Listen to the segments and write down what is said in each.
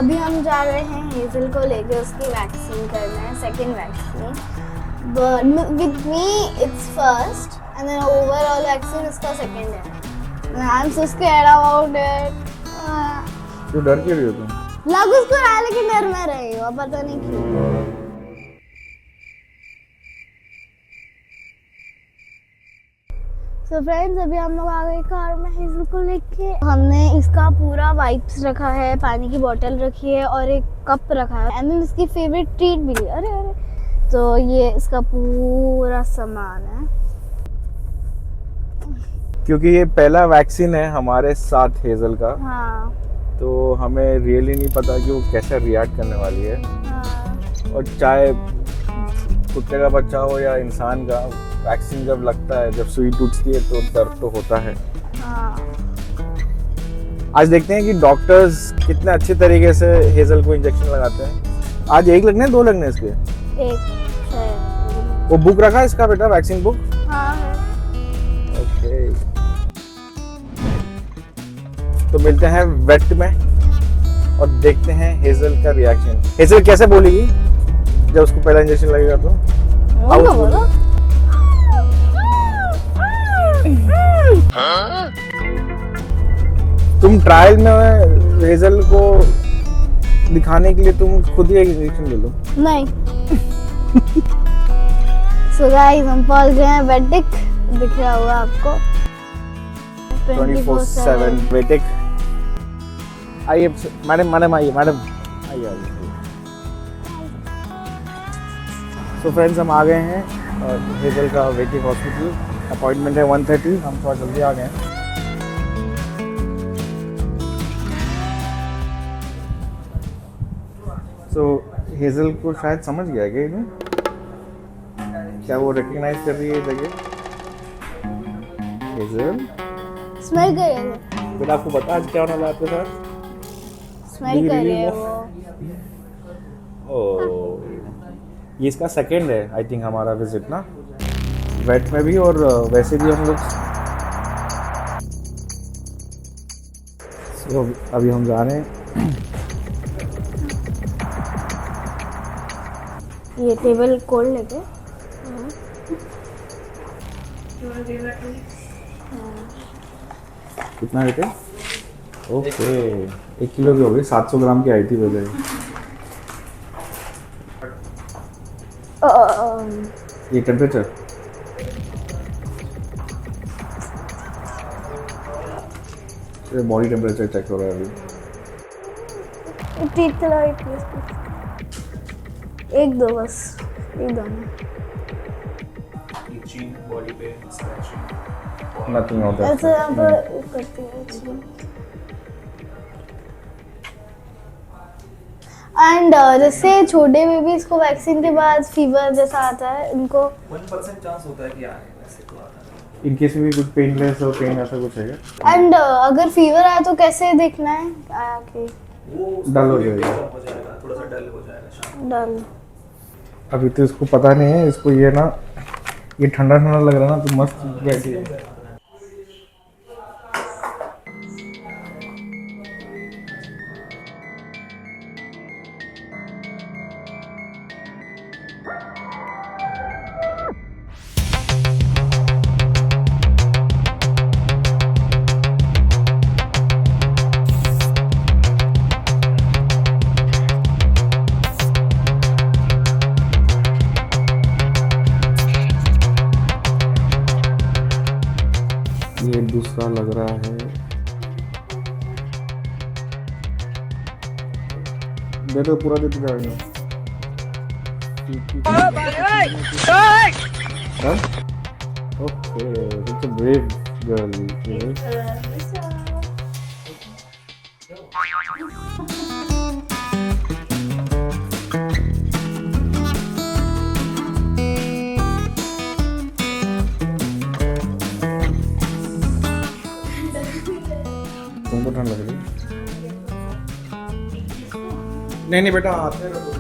अभी हम जा रहे हैं हेजल को लेके उसकी वैक्सीन करना है, second vaccine. But with me it's first and then overall vaccine इसका सेकंड है। I am so scared about it. क्यों डर क्यों रही हो तुम? लग उसको रहा है लेकिन डर में रही हो, पता नहीं क्यों। तो फ्रेंड्स अभी हम लोग आ गए कार में हेजल को लेके। हमने इसका पूरा वाइप्स रखा है, पानी की बोतल रखी है और एक कप रखा है एंड देन इसकी फेवरेट ट्रीट भी ली। अरे अरे, तो ये इसका पूरा सामान है। क्योंकि ये पहला वैक्सीन है हमारे साथ हेजल का, हाँ तो हमें रियली नहीं पता कि वो कैसे रिएक्ट करने वाली है। हाँ और चाहे कुत्ते का बच्चा हो या इंसान का, वैक्सीन जब लगता है, जब सुई टूटती है तो दर्द तो होता है। हाँ। आज देखते हैं कि डॉक्टर्स कितने अच्छे तरीके से हेजल को इंजेक्शन लगाते हैं। आज एक लगने हैं, दो लगने हैं इसके? एक शायद। वो बुक रखा है इसका बेटा, वैक्सीन बुक? हाँ है। ओके, तो मिलते हैं वेट में और देखते हैं हेजल का रिएक्शन। हेजल कैसे बोलेगी जब उसको पहला इंजेक्शन लगेगा तो? बोलो बोलो। तुम ट्रायल में हेजल को दिखाने के लिए तुम खुद ही एक इंजेक्शन ले लो। नहीं। सो गाइस हम पहुंच गए हैं वेटिक, दिख रहा होगा आपको। 24/7 वेटिक। आइए मैडम आइए, मैडम आइए। तो फ्रेंड्स हम आ गए हैं हेजल का वेटिक हॉस्पिटल। अपॉइंटमेंट है 1:30, हम थोड़ा जल्दी आ गए हैं। तो हेजल को शायद समझ गया क्या इन्हें? क्या वो रिकग्नाइज कर रही है ये जगह? हेजल स्मेल कर रही है, बेटा, आपको पता आज क्या होने वाला है आपके साथ? स्मेल कर रही है वो। ओह, ये इसका सेकंड है आई थिंक हमारा विजिट ना, वेट में भी और वैसे भी हम लोग। तो अभी हम जा रहे हैं। ये टेबल कोल्ड लेके। कितना रेट है? ओके, 1 किलो की हो गई, 700 ग्राम की आई थी पहले। ये टेम्परेचर बॉडी टेम्परेचर चेक हो रहा है अभी। ट्रीट चलाओ प्लीज, एक दो बस, एक दो ना। बॉडी पे स्क्रैचिंग, नथिंग होता है ऐसे यहाँ पर करती है। एंड जैसे छोटे बेबीज को वैक्सीन के बाद फीवर जैसा आता है, इनको 1% चांस होता है कि आए, वैसे तो आता है। इन केस में भी कुछ पेनलेस और पेन ऐसा कुछ है क्या? एंड अगर फीवर आया तो कैसे देखना है आया कि वो डल हो जाएगा। हो जाएगा, थोड़ा सा डल हो जाएगा शाम। डल। अभी तो इसको पता नहीं है, इसको ये ना, ये ठंडा ठंडा लग रहा है ना, तो मस्त बैठी है। ये दूसरा लग रहा है। दे दो, पूरा दे दो जाएगा। Okay, it's a brave girl. तुमको ठंड लग रही है? नहीं बेटा, आते रहो।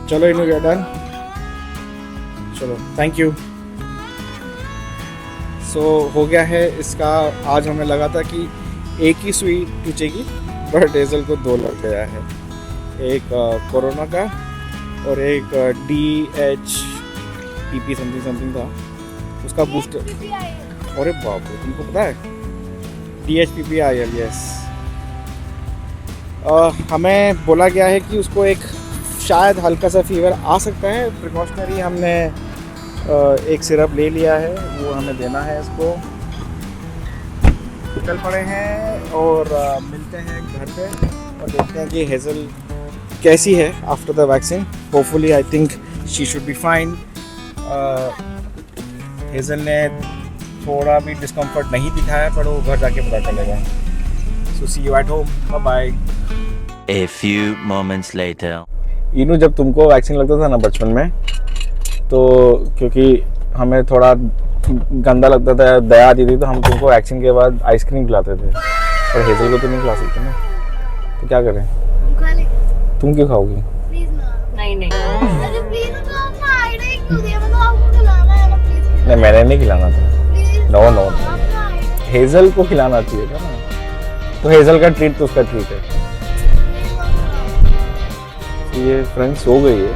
चलो इन्हें गेट डन। चलो, थैंक यू। सो हो गया है इसका। आज हमें लगा था कि एक ही सुई टूचेगी, बट हेज़ल को 2 लग गया है। एक कोरोना का और एक DHPP समथिंग था, उसका बूस्टर। अरे बाप रे, तुमको पता है DHPPIL? यस। हमें बोला गया है कि उसको एक शायद हल्का सा फीवर आ सकता है। प्रिकॉशनरी हमने एक सिरप ले लिया है, वो हमें देना है इसको। चल पड़े हैं और मिलते हैं घर पे और देखते हैं कि हेज़ल कैसी है after the vaccine. Hopefully I think she should be fine. Hazel ने थोड़ा भी डिस्कम्फर्ट नहीं दिखाया, पर वो घर जाके पता चलेगा। So see you at home, bye bye. A few moments later. इनू, जब तुमको वैक्सीन लगता था ना बचपन में, तो क्योंकि हमें थोड़ा गंदा लगता था, दया आती थी, तो हम तुमको वैक्सीन के बाद आइसक्रीम खिलाते थे। और हेज़ल को तो नहीं खिला सकते ना, तो क्या करें? तुम क्यों खाओगी? नहीं अरे प्लीज तो आप आईडी क्यों दिया? मतलब आपको खिलाना है ना, प्लीज। नहीं, मैंने नहीं खिलाना था। नो नो, आपका आईडी हेज़ल को खिलाना चाहिए था ना। तो हेज़ल का ट्रीट तो उसका ट्रीट है। ये फ्रेंड सो गई है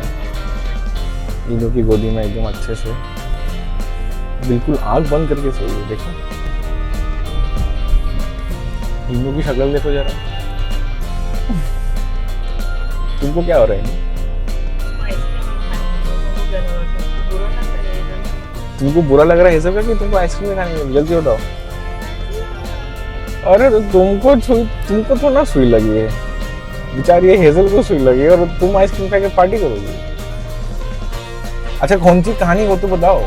इनू की गोदी में एकदम अच्छे से, बिल्कुल आंख बंद करके सो गई। देखो इनू की शक्ल देखो जरा। तुमको क्या हो रहा है? तुमको बुरा लग रहा है हेज़ल का कि तुमको आइसक्रीम खाने में? जल्दी बताओ। अरे तो तुमको थोड़ा सुई लगी है, बेचारी ये हेज़ल को सुई लगी और तुम आइसक्रीम खा के पार्टी करोगी। अच्छा, कौन सी कहानी वो तो बताओ।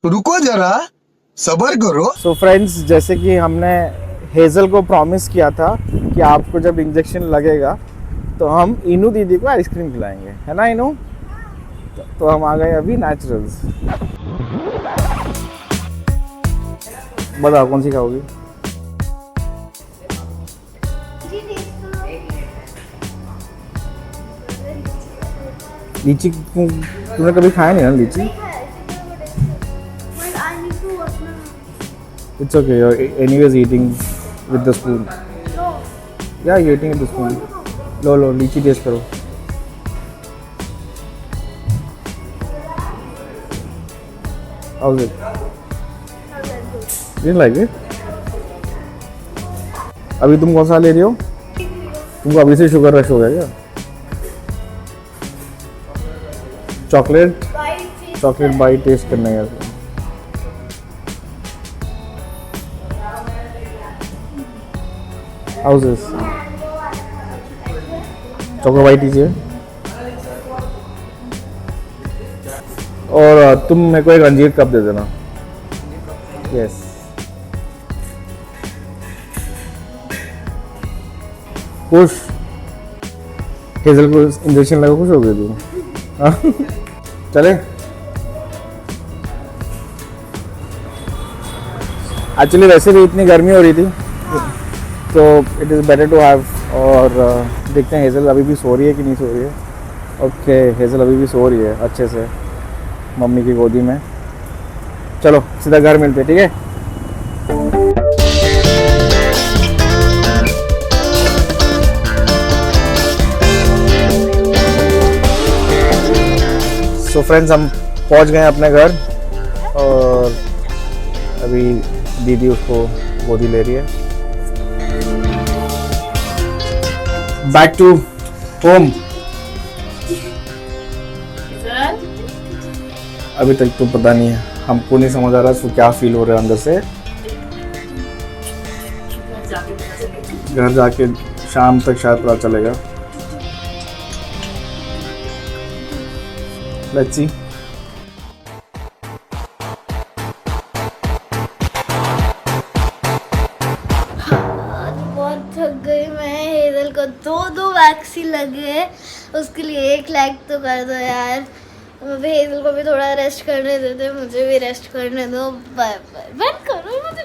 रुको जरा, सब्र करो। सो फ्रेंड्स, जैसे कि हमने हेज़ल को प्रॉमिस किया था कि आपको जब इंजेक्शन लगेगा तो हम इनू दीदी को आइसक्रीम खिलाएंगे, है ना इनू? तो हम आ गए अभी नेचुरल्स। बताओ कौन सी खाओगी? लीची तुमने कभी खाया नहीं ना लीची? It's okay, you're anyways eating with the spoon. Yeah, you're eating with the spoon. लो लीची टेस्ट करो। How's it? Didn't like it? अभी तुम कौन सा ले रही हो? तुमको अभी से शुगर रश हो गया क्या? चॉकलेट बाइट टेस्ट करने का। How's this? चॉकलेट बाइट लीजिए। और तुम मेरे को एक अंजीर कप दे देना। यस। खुश? हेज़ल को इंजेक्शन लगा खुश हो गई तू? हाँ? चले? एक्चुअली वैसे भी इतनी गर्मी हो रही थी, तो it is better to have. और देखते हैं हेज़ल अभी भी सो रही है कि नहीं सो रही है। ओके, हेज़ल अभी भी सो रही है अच्छे से मम्मी की गोदी में। चलो सीधा घर मिलते, ठीक है? सो फ्रेंड्स, हम पहुंच गए अपने घर और अभी दीदी उसको गोदी ले रही है। Back to home. अभी तक तो पता नहीं है, हमको नहीं समझ आ रहा उसको क्या फील हो रहा है अंदर से। घर जाके शाम तक शायद पता चलेगा। Let's see. बहुत थक गई मैं। हेज़ल को 2 वैक्सीन लगे, उसके लिए 1 लाख तो कर दो यार। हेज़ल को भी थोड़ा रेस्ट करने देते, मुझे भी रेस्ट करने दो। Bye bye. बंद करो, मुझे